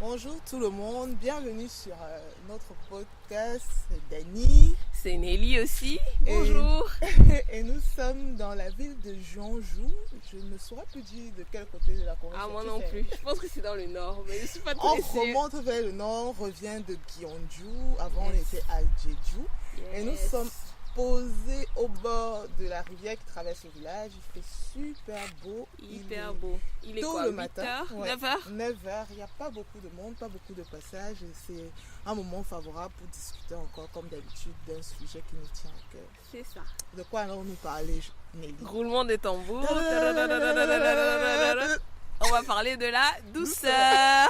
Bonjour tout le monde, bienvenue sur notre podcast Dani. C'est Nelly aussi, bonjour. Et nous sommes dans la ville de Jeonju. Je ne saurais plus dire de quel côté de la Corée. Ah, moi non plus, je pense que c'est dans le nord, mais je ne suis pas très sûre. On remonte vers le nord, on revient de Gyeongju, avant on était à Jeju. Et nous sommes posés au bord de la rivière qui traverse le village. Il fait super beau. Hyper beau. Il est tôt quoi, le 8 matin, heures, 9h 9h, il n'y a pas beaucoup de monde, pas beaucoup de passages. Et c'est un moment favorable pour discuter encore, comme d'habitude, d'un sujet qui nous tient à cœur. C'est ça. De quoi allons-nous parler, Nelly? Roulement des tambours. On va parler de la douceur.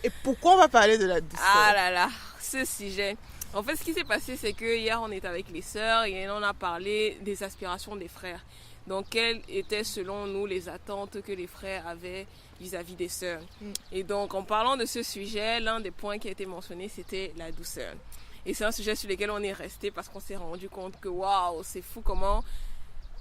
Et pourquoi on va parler de la douceur? Ah là là, ce sujet. En fait, ce qui s'est passé, c'est que hier, on était avec les sœurs et on a parlé des aspirations des frères. Donc, quelles étaient, selon nous, les attentes que les frères avaient vis-à-vis des sœurs. Et donc, en parlant de ce sujet, l'un des points qui a été mentionné, c'était la douceur. Et c'est un sujet sur lequel on est resté parce qu'on s'est rendu compte que, waouh, c'est fou comment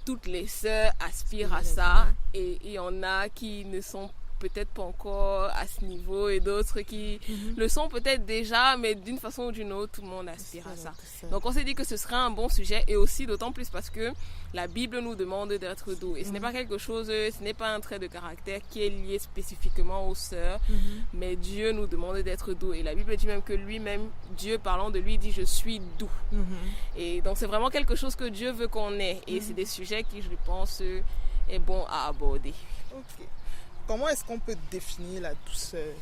toutes les sœurs aspirent à ça. Et il y en a qui ne sont peut-être pas encore à ce niveau et d'autres qui le sont peut-être déjà, mais d'une façon ou d'une autre, tout le monde aspire à ça. Donc on s'est dit que ce serait un bon sujet et aussi d'autant plus parce que la Bible nous demande d'être doux et ce n'est pas quelque chose, ce n'est pas un trait de caractère qui est lié spécifiquement aux sœurs, mais Dieu nous demande d'être doux et la Bible dit même que lui-même, Dieu parlant de lui dit je suis doux. Et donc c'est vraiment quelque chose que Dieu veut qu'on ait et c'est des sujets qui je pense est bon à aborder. Ok. Comment est-ce qu'on peut définir la douceur?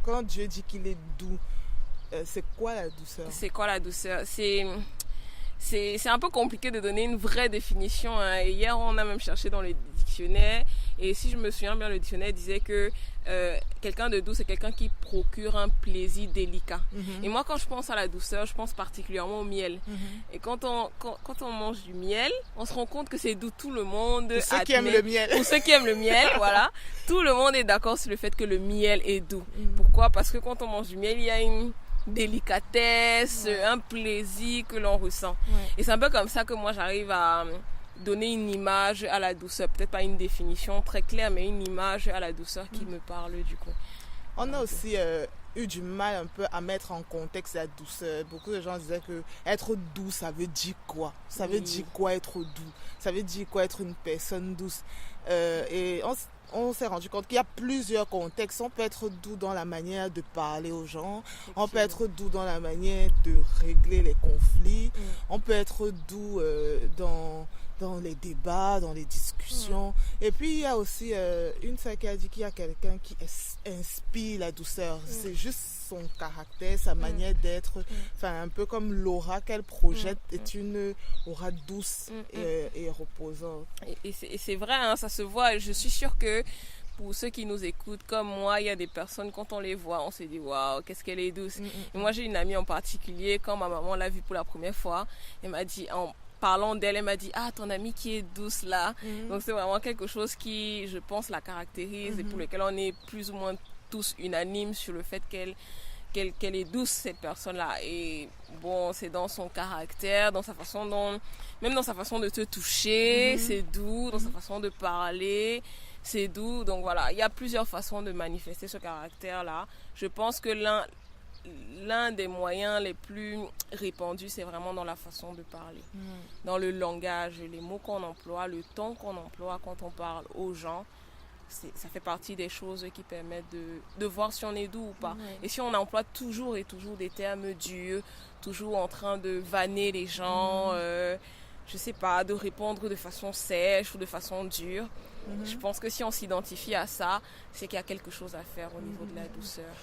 Quand Dieu dit qu'il est doux, c'est quoi la douceur? C'est quoi la douceur? C'est un peu compliqué de donner une vraie définition. Hein. Et hier, on a même cherché dans le dictionnaire. Et si je me souviens bien, le dictionnaire disait que quelqu'un de doux, c'est quelqu'un qui procure un plaisir délicat. Et moi, quand je pense à la douceur, je pense particulièrement au miel. Et quand on mange du miel, on se rend compte que c'est doux. Tout le monde pour ceux qui aiment le miel. Pour ceux qui aiment le miel, voilà. Tout le monde est d'accord sur le fait que le miel est doux. Pourquoi? Parce que quand on mange du miel, il y a une délicatesse, un plaisir que l'on ressent. Et c'est un peu comme ça que moi, j'arrive à donner une image à la douceur, peut-être pas une définition très claire, mais une image à la douceur qui me parle du coup. On a aussi eu du mal un peu à mettre en contexte la douceur. Beaucoup de gens disaient que être doux, ça veut dire quoi? Ça veut dire quoi être doux? Ça veut dire quoi être une personne douce? Et on s'est rendu compte qu'il y a plusieurs contextes. On peut être doux dans la manière de parler aux gens. On peut être doux dans la manière de régler les conflits. On peut être doux dans les débats, dans les discussions. Et puis, il y a aussi une sœur qui a dit qu'il y a quelqu'un qui inspire la douceur. C'est juste son caractère, sa manière d'être. Enfin, un peu comme l'aura qu'elle projette est une aura douce et reposante. Et c'est vrai, hein, ça se voit. Je suis sûre que pour ceux qui nous écoutent, comme moi, il y a des personnes, quand on les voit, on se dit, waouh, qu'est-ce qu'elle est douce. Et moi, j'ai une amie en particulier, quand ma maman l'a vue pour la première fois, elle m'a dit, parlant d'elle, elle m'a dit, ah, ton amie qui est douce là. Donc c'est vraiment quelque chose qui, je pense, la caractérise et pour lequel on est plus ou moins tous unanimes sur le fait qu'elle est douce, cette personne-là. Et bon, c'est dans son caractère, dans sa façon même dans sa façon de te toucher, c'est doux, dans sa façon de parler, c'est doux. Donc voilà, il y a plusieurs façons de manifester ce caractère-là. Je pense que l'un des moyens les plus répandus, c'est vraiment dans la façon de parler, dans le langage, les mots qu'on emploie, le ton qu'on emploie quand on parle aux gens. Ça fait partie des choses qui permettent de voir si on est doux ou pas. Et si on emploie toujours et toujours des termes durs, toujours en train de vanner les gens, je sais pas, de répondre de façon sèche ou de façon dure, je pense que si on s'identifie à ça, c'est qu'il y a quelque chose à faire au niveau de la douceur.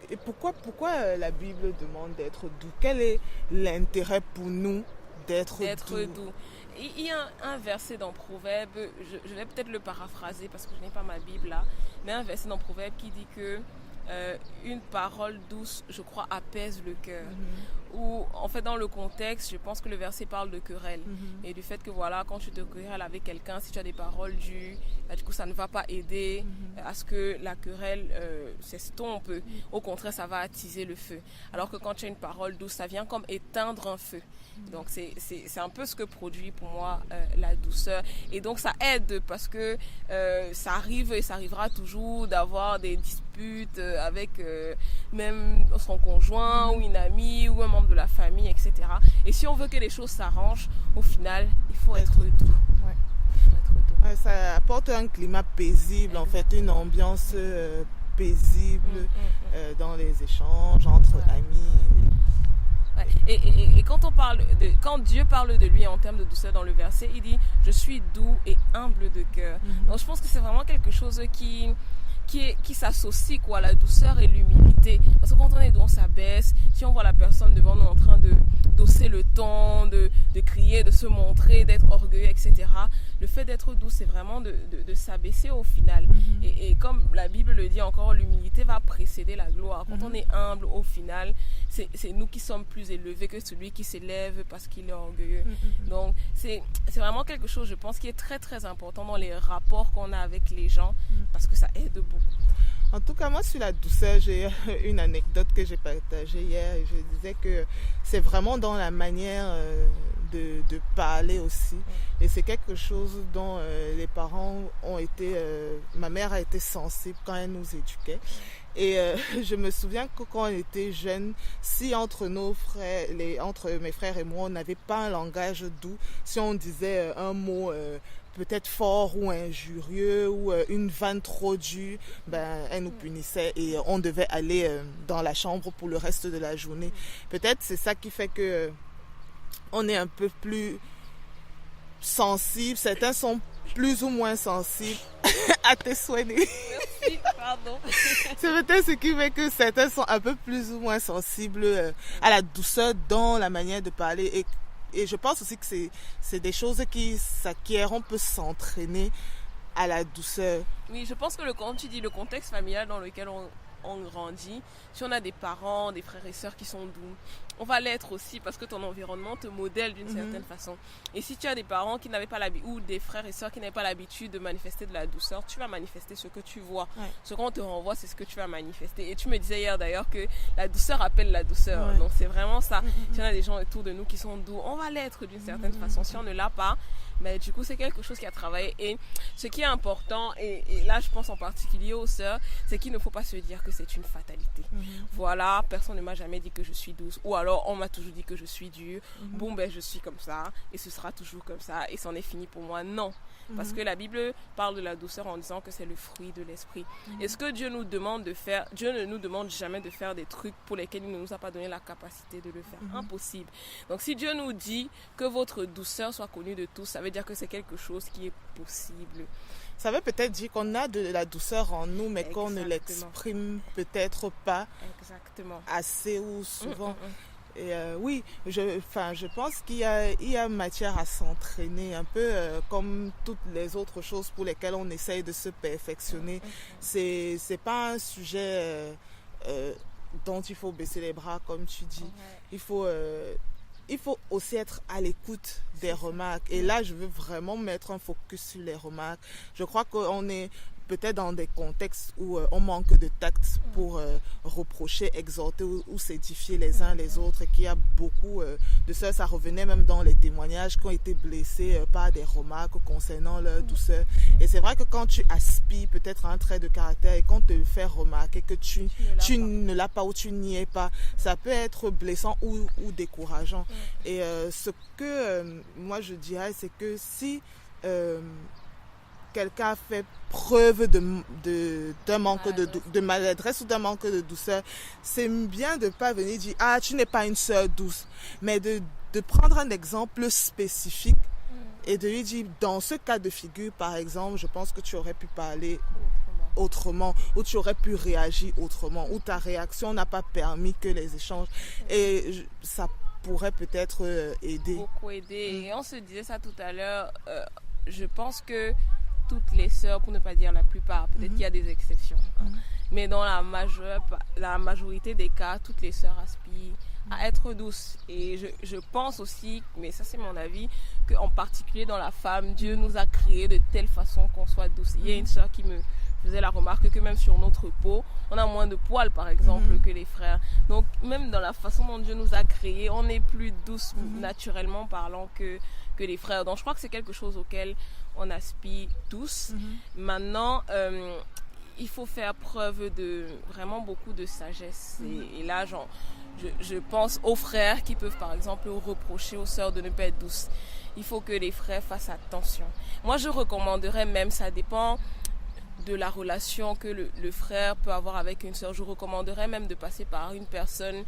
Et pourquoi la Bible demande d'être doux? Quel est l'intérêt pour nous d'être doux? Il y a un verset dans Proverbe, je vais peut-être le paraphraser parce que je n'ai pas ma Bible là, mais un verset dans Proverbe qui dit que une parole douce, je crois, apaise le cœur. Ou en fait dans le contexte, je pense que le verset parle de querelle et du fait que voilà, quand tu te querelles avec quelqu'un, si tu as des paroles dures, du coup ça ne va pas aider à ce que la querelle s'estompe. Au contraire, ça va attiser le feu. Alors que quand tu as une parole douce, ça vient comme éteindre un feu. Donc c'est un peu ce que produit pour moi la douceur. Et donc ça aide parce que ça arrive et ça arrivera toujours d'avoir des disputes dispute avec même son conjoint ou une amie ou un membre de la famille, etc. Et si on veut que les choses s'arrangent, au final, il faut être doux. Ouais. Ouais, ça apporte un climat paisible, en fait, une ambiance paisible dans les échanges entre amis. Ouais. Et quand on parle quand Dieu parle de lui en termes de douceur dans le verset, il dit je suis doux et humble de cœur. Donc je pense que c'est vraiment quelque chose qui s'associe à la douceur et l'humilité. Parce que quand on est doux, on s'abaisse. Si on voit la personne devant nous en train de d'hausser le ton, de crier, de se montrer, d'être orgueilleux, etc. Le fait d'être doux, c'est vraiment de s'abaisser au final. Et comme la Bible le dit encore, l'humilité va précéder la gloire. Quand on est humble, au final, c'est nous qui sommes plus élevés que celui qui s'élève parce qu'il est orgueilleux. Donc, c'est vraiment quelque chose, je pense, qui est très, très important dans les rapports qu'on a avec les gens parce que ça aide beaucoup. En tout cas, moi, sur la douceur, j'ai une anecdote que j'ai partagée hier et je disais que c'est vraiment dans la manière de parler aussi. Et c'est quelque chose dont les parents ont été... ma mère a été sensible quand elle nous éduquait. Et je me souviens que quand on était jeunes, si entre mes frères et moi, on n'avait pas un langage doux, si on disait un mot... peut-être fort ou injurieux ou une vanne trop dure, elle nous punissait et on devait aller dans la chambre pour le reste de la journée. Peut-être c'est ça qui fait que on est un peu plus sensible. Certains sont plus ou moins sensibles à tes souhaits. Merci, pardon. C'est peut-être ce qui fait que certains sont un peu plus ou moins sensibles à la douceur dans la manière de parler et je pense aussi que c'est des choses qui s'acquièrent, on peut s'entraîner à la douceur. Oui, je pense que quand tu dis le contexte familial dans lequel on grandit, si on a des parents, des frères et sœurs qui sont doux, on va l'être aussi parce que ton environnement te modèle d'une certaine façon. Et si tu as des parents qui n'avaient pas l'habitude, ou des frères et sœurs qui n'avaient pas l'habitude de manifester de la douceur, tu vas manifester ce que tu vois. Ouais. Ce qu'on te renvoie, c'est ce que tu vas manifester. Et tu me disais hier d'ailleurs que la douceur appelle la douceur. Ouais. Donc c'est vraiment ça. Si on a des gens autour de nous qui sont doux, on va l'être d'une certaine façon. Si on ne l'a pas, mais du coup c'est quelque chose qui a travaillé. Et ce qui est important, et là je pense en particulier aux sœurs, c'est qu'il ne faut pas se dire que c'est une fatalité. Voilà, personne ne m'a jamais dit que je suis douce, ou alors on m'a toujours dit que je suis dure. Bon je suis comme ça et ce sera toujours comme ça et c'en est fini pour moi. Non, parce que la Bible parle de la douceur en disant que c'est le fruit de l'esprit. Et ce que Dieu nous demande de faire, Dieu ne nous demande jamais de faire des trucs pour lesquels il ne nous a pas donné la capacité de le faire. Impossible. Donc si Dieu nous dit que votre douceur soit connue de tous, ça veut dire que c'est quelque chose qui est possible. Ça veut peut-être dire qu'on a de la douceur en nous, mais qu'on ne l'exprime peut-être pas assez ou souvent. Et oui, je pense qu'il y a matière à s'entraîner, un peu comme toutes les autres choses pour lesquelles on essaye de se perfectionner. C'est pas un sujet dont il faut baisser les bras, comme tu dis. Il faut aussi être à l'écoute des remarques. Et là, je veux vraiment mettre un focus sur les remarques. Je crois qu'on est peut-être dans des contextes où on manque de tact pour reprocher, exhorter ou s'édifier les uns les autres. Et qu'il y a beaucoup de ça revenait même dans les témoignages qui ont été blessés par des remarques concernant leur douceur. Et c'est vrai que quand tu aspires peut-être à un trait de caractère et qu'on te fait remarquer que tu ne l'as pas ou tu n'y es pas, ça peut être blessant ou décourageant. Et ce que moi je dirais, c'est que si quelqu'un a fait preuve d'un manque de maladresse ou d'un manque de douceur, c'est bien de ne pas venir dire « Ah, tu n'es pas une sœur douce », mais de prendre un exemple spécifique et de lui dire « Dans ce cas de figure, par exemple, je pense que tu aurais pu parler autrement, ou tu aurais pu réagir autrement, ou ta réaction n'a pas permis que les échanges... » Et ça pourrait peut-être aider. Beaucoup aider. Et on se disait ça tout à l'heure, je pense que toutes les sœurs, pour ne pas dire la plupart, peut-être qu'il y a des exceptions, mais dans la majorité des cas, toutes les sœurs aspirent à être douces. Et je pense aussi, mais ça c'est mon avis, qu'en particulier dans la femme, Dieu nous a créés de telle façon qu'on soit douce. Il y a une sœur qui me faisait la remarque que même sur notre peau, on a moins de poils par exemple que les frères. Donc même dans la façon dont Dieu nous a créés, on est plus douce naturellement parlant que les frères. Donc je crois que c'est quelque chose auquel on aspire tous. Maintenant, il faut faire preuve de vraiment beaucoup de sagesse. Et là, je pense aux frères qui peuvent par exemple reprocher aux sœurs de ne pas être douces. Il faut que les frères fassent attention. Moi, je recommanderais même, ça dépend de la relation que le frère peut avoir avec une sœur, je recommanderais même de passer par une personne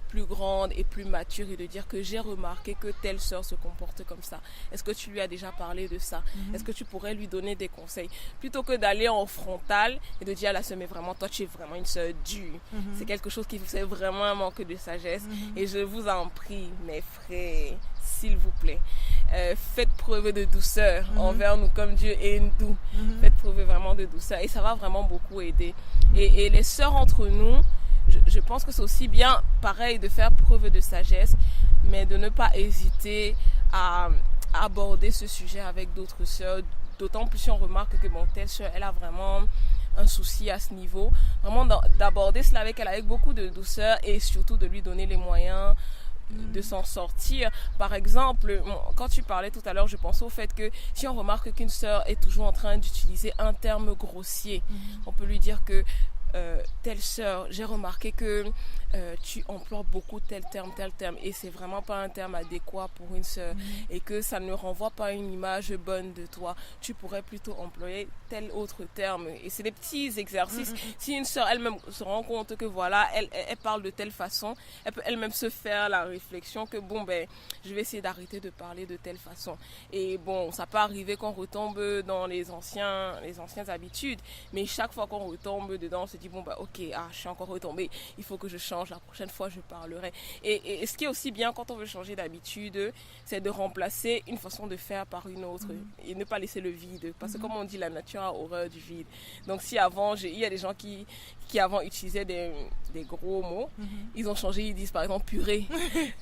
plus grande et plus mature et de dire que j'ai remarqué que telle sœur se comporte comme ça. Est-ce que tu lui as déjà parlé de ça? Est-ce que tu pourrais lui donner des conseils? Plutôt que d'aller en frontal et de dire à la sœur, mais vraiment, toi, tu es vraiment une sœur dure. C'est quelque chose qui vous fait vraiment un manque de sagesse. Et je vous en prie, mes frères, s'il vous plaît, faites preuve de douceur envers nous comme Dieu est doux. Faites preuve vraiment de douceur et ça va vraiment beaucoup aider. Et les sœurs entre nous, je pense que c'est aussi bien, pareil, de faire preuve de sagesse, mais de ne pas hésiter à aborder ce sujet avec d'autres sœurs, d'autant plus si on remarque que telle sœur, elle a vraiment un souci à ce niveau, vraiment d'aborder cela avec elle avec beaucoup de douceur et surtout de lui donner les moyens de s'en sortir. Par exemple, quand tu parlais tout à l'heure, je pensais au fait que si on remarque qu'une sœur est toujours en train d'utiliser un terme grossier, on peut lui dire que telle sœur, j'ai remarqué que tu emploies beaucoup tel terme et c'est vraiment pas un terme adéquat pour une sœur et que ça ne renvoie pas une image bonne de toi. Tu pourrais plutôt employer tel autre terme et c'est des petits exercices. Si une sœur elle-même se rend compte que voilà, elle parle de telle façon, elle peut elle-même se faire la réflexion que bon ben je vais essayer d'arrêter de parler de telle façon. Et bon, ça peut arriver qu'on retombe dans les anciennes habitudes, mais chaque fois qu'on retombe dedans, on se dit bon bah ok, je suis encore retombée, il faut que je change, la prochaine fois je parlerai. Et ce qui est aussi bien quand on veut changer d'habitude, c'est de remplacer une façon de faire par une autre et ne pas laisser le vide, parce que comme on dit, la nature a horreur du vide. Donc si avant, il y a des gens qui avant utilisaient des gros mots, ils ont changé, ils disent par exemple purée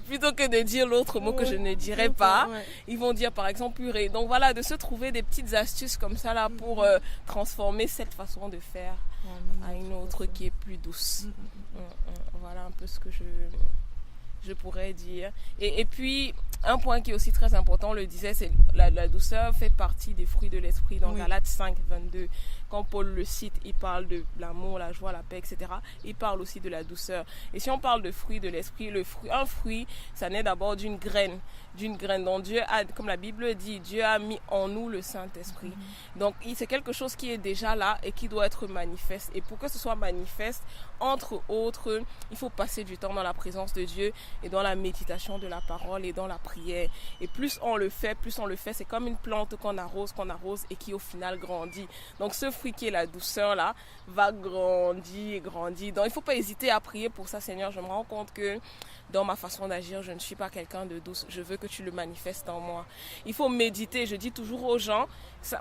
plutôt que de dire l'autre mot que je ne dirais pas, ils vont dire par exemple purée. Donc voilà, de se trouver des petites astuces comme ça là pour transformer cette façon de faire à une autre qui est plus douce. Voilà un peu ce que je pourrais dire. Et puis, un point qui est aussi très important, on le disait, c'est la douceur fait partie des fruits de l'esprit. Dans Galates 5, 22, quand Paul le cite, il parle de l'amour, la joie, la paix, etc. Il parle aussi de la douceur. Et si on parle de fruits de l'esprit, un fruit, ça naît d'abord d'une graine. Donc Dieu a, comme la Bible dit, Dieu a mis en nous le Saint-Esprit. Donc c'est quelque chose qui est déjà là et qui doit être manifeste. Et pour que ce soit manifeste, entre autres, il faut passer du temps dans la présence de Dieu et dans la méditation de la parole et dans la prière. Et plus on le fait, c'est comme une plante qu'on arrose et qui au final grandit. Donc ce fruit qui est la douceur là, va grandir. Donc il ne faut pas hésiter à prier pour ça. Seigneur, je me rends compte que dans ma façon d'agir, je ne suis pas quelqu'un de douce. Je veux que tu le manifestes en moi. Il faut méditer. Je dis toujours aux gens,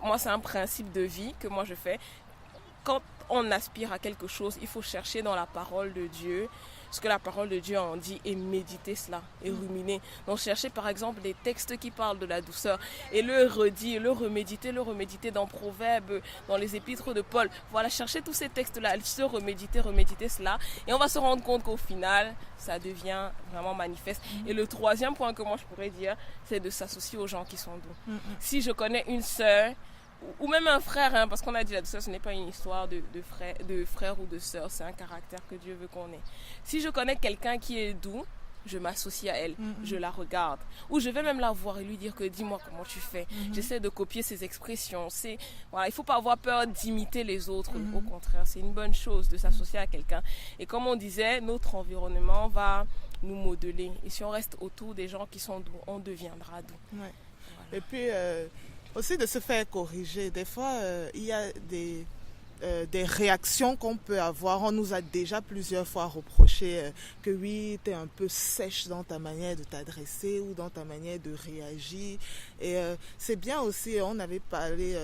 moi c'est un principe de vie que moi je fais. Quand on aspire à quelque chose, il faut chercher dans la parole de Dieu ce que la parole de Dieu en dit et méditer cela et ruminer. Donc chercher par exemple des textes qui parlent de la douceur et le redire, le reméditer dans Proverbes, dans les épîtres de Paul. Voilà, chercher tous ces textes-là, se reméditer cela et on va se rendre compte qu'au final, ça devient vraiment manifeste. Et le troisième point que moi je pourrais dire, c'est de s'associer aux gens qui sont doux. Si je connais une sœur ou même un frère, parce qu'on a dit la douceur, ce n'est pas une histoire de frère ou de sœur, c'est un caractère que Dieu veut qu'on ait. Si je connais quelqu'un qui est doux, je m'associe à elle, je la regarde, ou je vais même la voir et lui dire que dis-moi comment tu fais. J'essaie de copier ses expressions. Voilà, il ne faut pas avoir peur d'imiter les autres, au contraire, c'est une bonne chose de s'associer à quelqu'un. Et comme on disait, notre environnement va nous modeler. Et si on reste autour des gens qui sont doux, on deviendra doux. Ouais. Voilà. Et puis aussi de se faire corriger. Des fois, il y a des réactions qu'on peut avoir. On nous a déjà plusieurs fois reproché que oui, tu es un peu sèche dans ta manière de t'adresser ou dans ta manière de réagir. Et c'est bien aussi, on avait parlé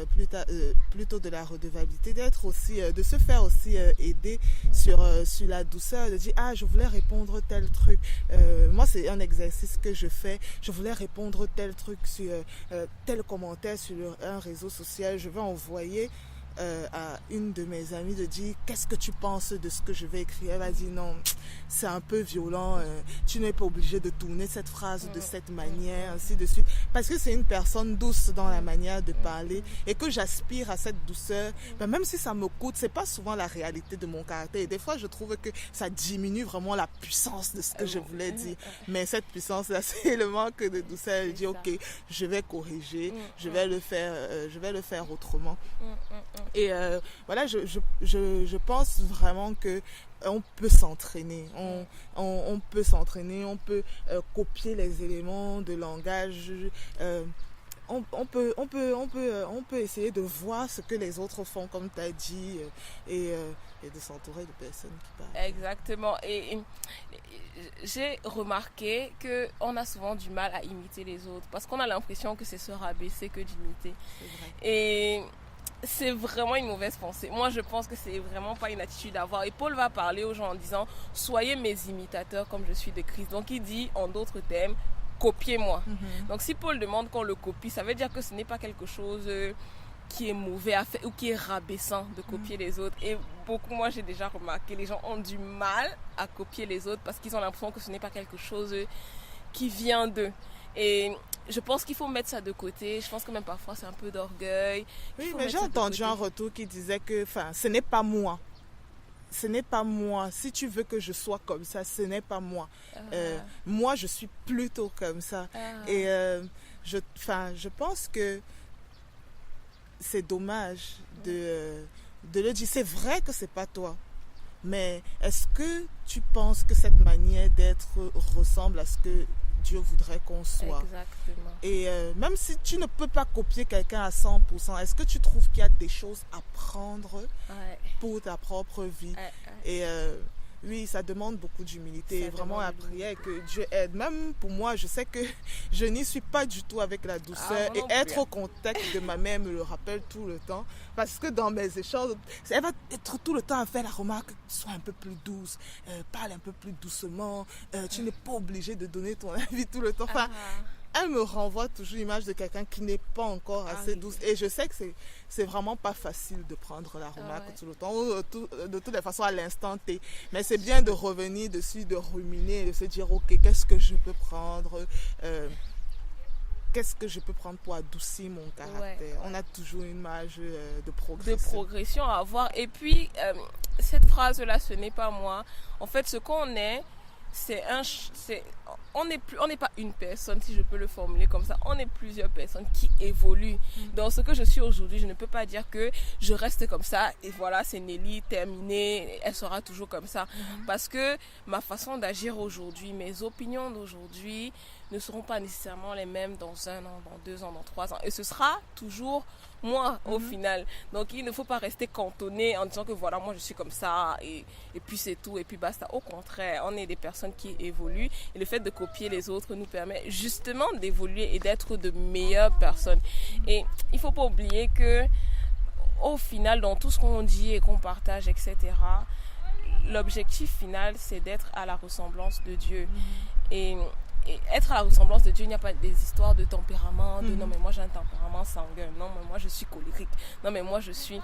plus tôt de la redevabilité, d'être aussi, de se faire aussi aider sur la douceur, de dire je voulais répondre tel truc. Moi, c'est un exercice que je fais. Je voulais répondre tel truc sur tel commentaire sur un réseau social. Je vais envoyer à une de mes amies de dire qu'est-ce que tu penses de ce que je vais écrire. Elle m'a dit non, c'est un peu violent, tu n'es pas obligé de tourner cette phrase de cette manière, ainsi de suite, parce que c'est une personne douce dans la manière de parler et que j'aspire à cette douceur. Ben, même si ça me coûte, c'est pas souvent la réalité de mon caractère et des fois je trouve que ça diminue vraiment la puissance de ce que je voulais dire, mais cette puissance là c'est le manque de douceur. Je dis ok, je vais corriger, je vais le faire autrement. Et voilà, je pense vraiment que on peut s'entraîner, on peut s'entraîner, on peut copier les éléments de langage, on peut essayer de voir ce que les autres font comme tu as dit et de s'entourer de personnes qui parlent. Exactement. Et j'ai remarqué qu'on a souvent du mal à imiter les autres parce qu'on a l'impression que c'est se rabaisser que d'imiter. Et c'est vraiment une mauvaise pensée. Moi, je pense que c'est vraiment pas une attitude à avoir. Et Paul va parler aux gens en disant « Soyez mes imitateurs comme je suis de Christ ». Donc, il dit en d'autres termes « Copiez-moi ». Donc, si Paul demande qu'on le copie, ça veut dire que ce n'est pas quelque chose qui est mauvais à faire ou qui est rabaissant de copier les autres. Et beaucoup, moi, j'ai déjà remarqué, les gens ont du mal à copier les autres parce qu'ils ont l'impression que ce n'est pas quelque chose qui vient d'eux. Et je pense qu'il faut mettre ça de côté. Je pense que même parfois c'est un peu d'orgueil. Oui, mais j'ai entendu un retour qui disait que ce n'est pas moi. Ce n'est pas moi. Si tu veux que je sois comme ça, ce n'est pas moi. Moi, je suis plutôt comme ça. Et je pense que c'est dommage de le dire. C'est vrai que c'est pas toi. Mais est-ce que tu penses que cette manière d'être ressemble à ce que Dieu voudrait qu'on soit? Exactement. Et même si tu ne peux pas copier quelqu'un à 100%, est-ce que tu trouves qu'il y a des choses à prendre pour ta propre vie? Et oui, ça demande beaucoup d'humilité. Vraiment la prière que Dieu aide. Même pour moi, je sais que je n'y suis pas du tout avec la douceur. Et être au contact de ma mère me le rappelle tout le temps. Parce que dans mes échanges, elle va être tout le temps à faire la remarque, sois un peu plus douce, parle un peu plus doucement, tu n'es pas obligé de donner ton avis tout le temps. Enfin, elle me renvoie toujours l'image de quelqu'un qui n'est pas encore assez douce. Et je sais que c'est vraiment pas facile de prendre la remarque tout le temps, de toutes les façons à l'instant T. Mais c'est bien de revenir dessus, de ruminer, de se dire, ok, qu'est-ce que je peux prendre qu'est-ce que je peux prendre pour adoucir mon caractère? On a toujours une marge de progression. De progression à avoir. Et puis, cette phrase-là, ce n'est pas moi. En fait, ce qu'on est, on n'est pas une personne, si je peux le formuler comme ça. On est plusieurs personnes qui évoluent. Dans ce que je suis aujourd'hui, je ne peux pas dire que je reste comme ça et voilà, c'est Nelly, terminée, elle sera toujours comme ça. Parce que ma façon d'agir aujourd'hui, mes opinions d'aujourd'hui ne seront pas nécessairement les mêmes dans 1 an, dans 2 ans, dans 3 ans. Et ce sera toujours moi au final. Donc il ne faut pas rester cantonné en disant que voilà, moi je suis comme ça et puis c'est tout et puis basta. Au contraire, on est des personnes qui évoluent et le fait de copier les autres nous permet justement d'évoluer et d'être de meilleures personnes. Et il ne faut pas oublier que au final, dans tout ce qu'on dit et qu'on partage, etc., l'objectif final, c'est d'être à la ressemblance de Dieu. Et être à la ressemblance de Dieu, il n'y a pas des histoires de tempérament, de non mais moi j'ai un tempérament sanguin, non mais moi je suis colérique, non mais moi je suis...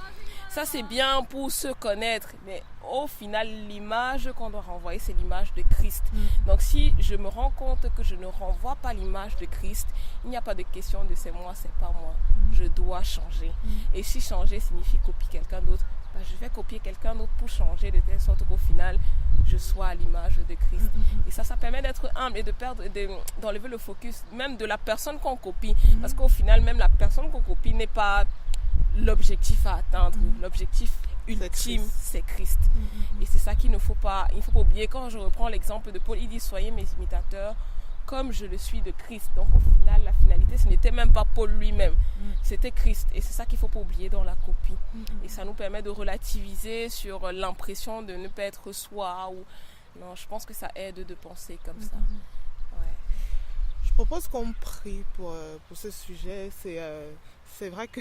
Ça c'est bien pour se connaître, mais au final l'image qu'on doit renvoyer c'est l'image de Christ. Donc si je me rends compte que je ne renvoie pas l'image de Christ, il n'y a pas de question de c'est moi, c'est pas moi, je dois changer. Et si changer signifie copier quelqu'un d'autre, je vais copier quelqu'un d'autre pour changer de telle sorte qu'au final je sois à l'image de Christ. Et ça permet d'être humble et d'enlever le focus même de la personne qu'on copie, parce qu'au final même la personne qu'on copie n'est pas l'objectif à atteindre. L'objectif ultime c'est Christ. Et c'est ça qu'il ne faut pas oublier. Quand je reprends l'exemple de Paul, il dit soyez mes imitateurs comme je le suis de Christ. Donc au final, la finalité, ce n'était même pas Paul lui-même, c'était Christ. Et c'est ça qu'il ne faut pas oublier dans la copie. Et ça nous permet de relativiser sur l'impression de ne pas être soi. Non, je pense que ça aide de penser comme ça. Je propose qu'on prie pour ce sujet. C'est vrai que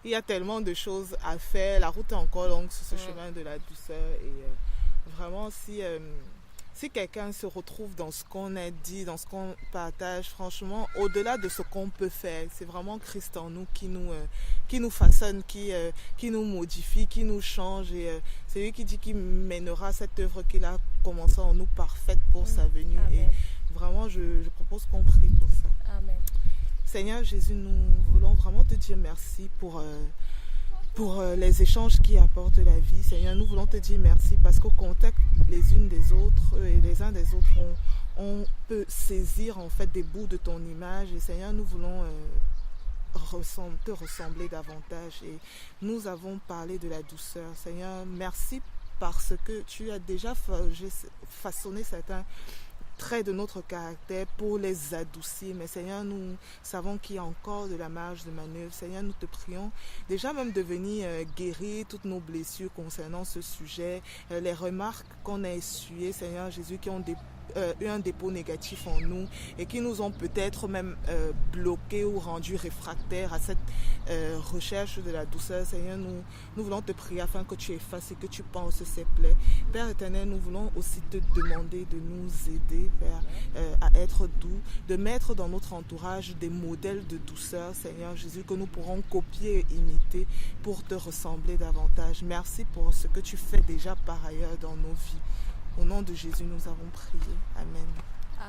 il y a tellement de choses à faire. La route est encore longue sur ce chemin de la douceur. Et vraiment, si quelqu'un se retrouve dans ce qu'on a dit, dans ce qu'on partage, franchement, au-delà de ce qu'on peut faire, c'est vraiment Christ en nous qui nous façonne, qui nous modifie, qui nous change. Et c'est lui qui dit qu'il mènera cette œuvre qu'il a commencée en nous parfaite pour sa venue. Amen. Et vraiment, je propose qu'on prie pour ça. Amen. Seigneur Jésus, nous voulons vraiment te dire merci pour les échanges qui apportent la vie. Seigneur, nous voulons te dire merci parce qu'au contact les unes des autres et les uns des autres, on peut saisir en fait des bouts de ton image. Et Seigneur, nous voulons te ressembler davantage. Et nous avons parlé de la douceur. Seigneur, merci parce que tu as déjà façonné certains traits de notre caractère pour les adoucir. Mais Seigneur, nous savons qu'il y a encore de la marge de manœuvre. Seigneur, nous te prions déjà même de venir guérir toutes nos blessures concernant ce sujet, les remarques qu'on a essuyées, Seigneur Jésus, qui ont eu un dépôt négatif en nous et qui nous ont peut-être même bloqués ou rendus réfractaires à cette recherche de la douceur. Seigneur, nous voulons te prier afin que tu effaces et que tu penses ces plaies. Père éternel, nous voulons aussi te demander de nous aider, Père, à être doux, de mettre dans notre entourage des modèles de douceur, Seigneur Jésus, que nous pourrons copier et imiter pour te ressembler davantage. Merci pour ce que tu fais déjà par ailleurs dans nos vies. Au nom de Jésus, nous avons prié. Amen.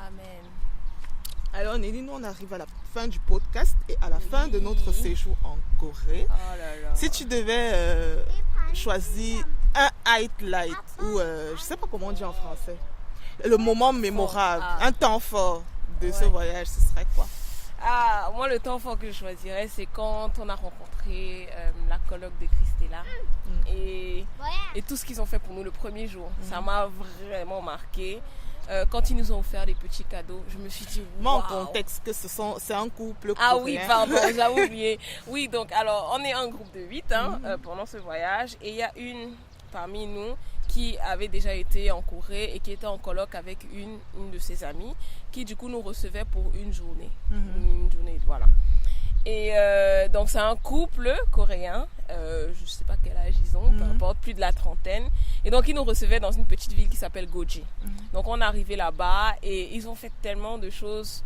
Amen. Alors Nelly, nous on arrive à la fin du podcast et à la fin de notre séjour en Corée. Oh là là. Si tu devais choisir un highlight ou je ne sais pas comment on dit en français, le moment mémorable, un temps fort de ce voyage, ce serait quoi? Moi le temps fort que je choisirais, c'est quand on a rencontré la coloc de Christella et tout ce qu'ils ont fait pour nous le premier jour. Ça m'a vraiment marqué. Quand ils nous ont offert des petits cadeaux, je me suis dit Moi en contexte que c'est un couple coréen. Ah oui, pardon, j'avais oublié. Oui, donc alors on est un groupe de 8 pendant ce voyage et il y a une parmi nous qui avait déjà été en Corée et qui était en colloque avec une de ses amies qui du coup nous recevait pour une journée. Une journée, voilà. Et donc c'est un couple coréen, je ne sais pas quel âge ils ont, peu importe, plus de la trentaine. Et donc ils nous recevaient dans une petite ville qui s'appelle Goji. Donc on est arrivé là-bas et ils ont fait tellement de choses.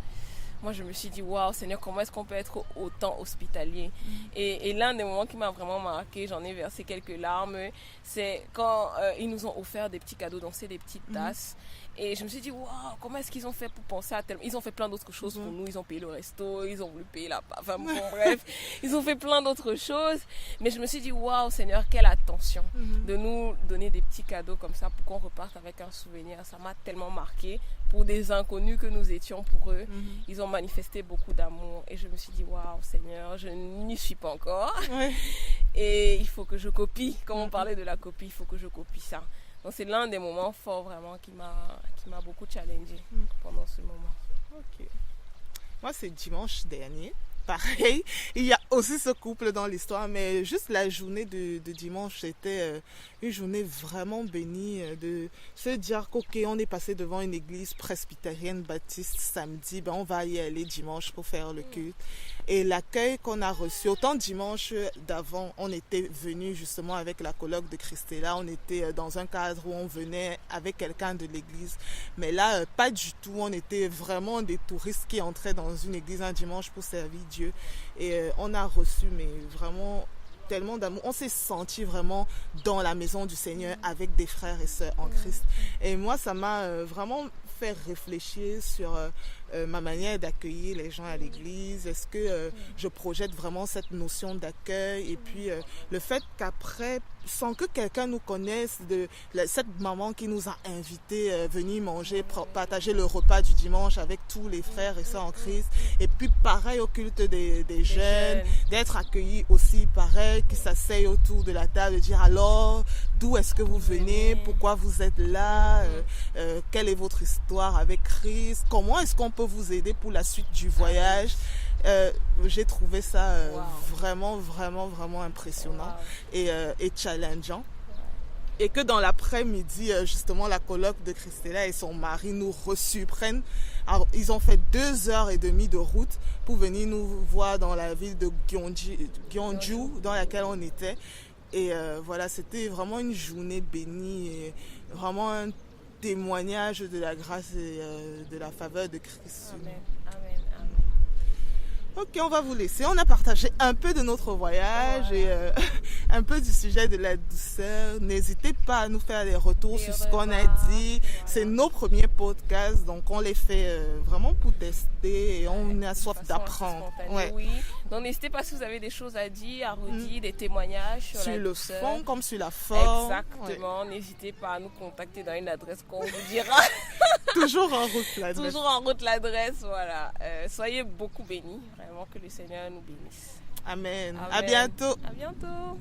Moi je me suis dit, waouh Seigneur, comment est-ce qu'on peut être autant hospitalier? Et l'un des moments qui m'a vraiment marqué, j'en ai versé quelques larmes, c'est quand ils nous ont offert des petits cadeaux, donc c'est des petites tasses. Et je me suis dit, waouh, comment est-ce qu'ils ont fait pour penser à tellement... Ils ont fait plein d'autres choses pour nous. Ils ont payé le resto, ils ont voulu payer la... Enfin bon, bref, ils ont fait plein d'autres choses. Mais je me suis dit, waouh, Seigneur, quelle attention de nous donner des petits cadeaux comme ça pour qu'on reparte avec un souvenir. Ça m'a tellement marqué. Pour des inconnus que nous étions pour eux, ils ont manifesté beaucoup d'amour. Et je me suis dit, waouh, Seigneur, je n'y suis pas encore. Et il faut que je copie. Comme on parlait de la copie, il faut que je copie ça. Donc c'est l'un des moments forts vraiment qui m'a beaucoup challengé pendant ce moment. Ok. Moi c'est dimanche dernier. Pareil, il y a aussi ce couple dans l'histoire, mais juste la journée de dimanche, c'était une journée vraiment bénie de se dire qu'ok, on est passé devant une église presbytérienne baptiste samedi, ben on va y aller dimanche pour faire le culte. Et l'accueil qu'on a reçu, autant dimanche d'avant, on était venu justement avec la colloque de Christella, on était dans un cadre où on venait avec quelqu'un de l'église, mais là, pas du tout, on était vraiment des touristes qui entraient dans une église un dimanche pour servir Dieu. Et on a reçu, mais vraiment tellement d'amour. On s'est senti vraiment dans la maison du Seigneur avec des frères et sœurs en Christ. Et moi, ça m'a vraiment fait réfléchir sur ma manière d'accueillir les gens à l'église. Est-ce que je projette vraiment cette notion d'accueil? Et puis le fait qu'après, sans que quelqu'un nous connaisse, cette maman qui nous a invités à venir manger, partager le repas du dimanche avec tous les frères et sœurs en Christ. Et puis pareil au culte des jeunes, d'être accueillis aussi pareil, qui s'asseyent autour de la table, de dire alors, d'où est-ce que vous venez, pourquoi vous êtes là, quelle est votre histoire avec Christ, comment est-ce qu'on peut vous aider pour la suite du voyage. J'ai trouvé ça vraiment impressionnant et challengeant. Et que dans l'après-midi, justement, la colloque de Christella et son mari nous reçuprennent. Alors, ils ont fait 2h30 de route pour venir nous voir dans la ville de Gyeongju, dans laquelle on était. Et voilà, c'était vraiment une journée bénie et vraiment témoignage de la grâce et de la faveur de Christ. Amen. Amen. Amen. Ok, on va vous laisser. On a partagé un peu de notre voyage et un peu du sujet de la douceur. N'hésitez pas à nous faire des retours sur ce qu'on a dit. C'est nos premiers podcasts, donc on les fait vraiment pour tester et on a soif d'apprendre. Oui. Donc n'hésitez pas si vous avez des choses à dire, à redire, des témoignages sur la le douceur. fond comme sur la forme. Exactement. N'hésitez pas à nous contacter dans une adresse qu'on vous dira. Toujours en route l'adresse. Toujours en route l'adresse, voilà. Soyez beaucoup bénis. Vraiment que le Seigneur nous bénisse. Amen. Amen. À bientôt. À bientôt.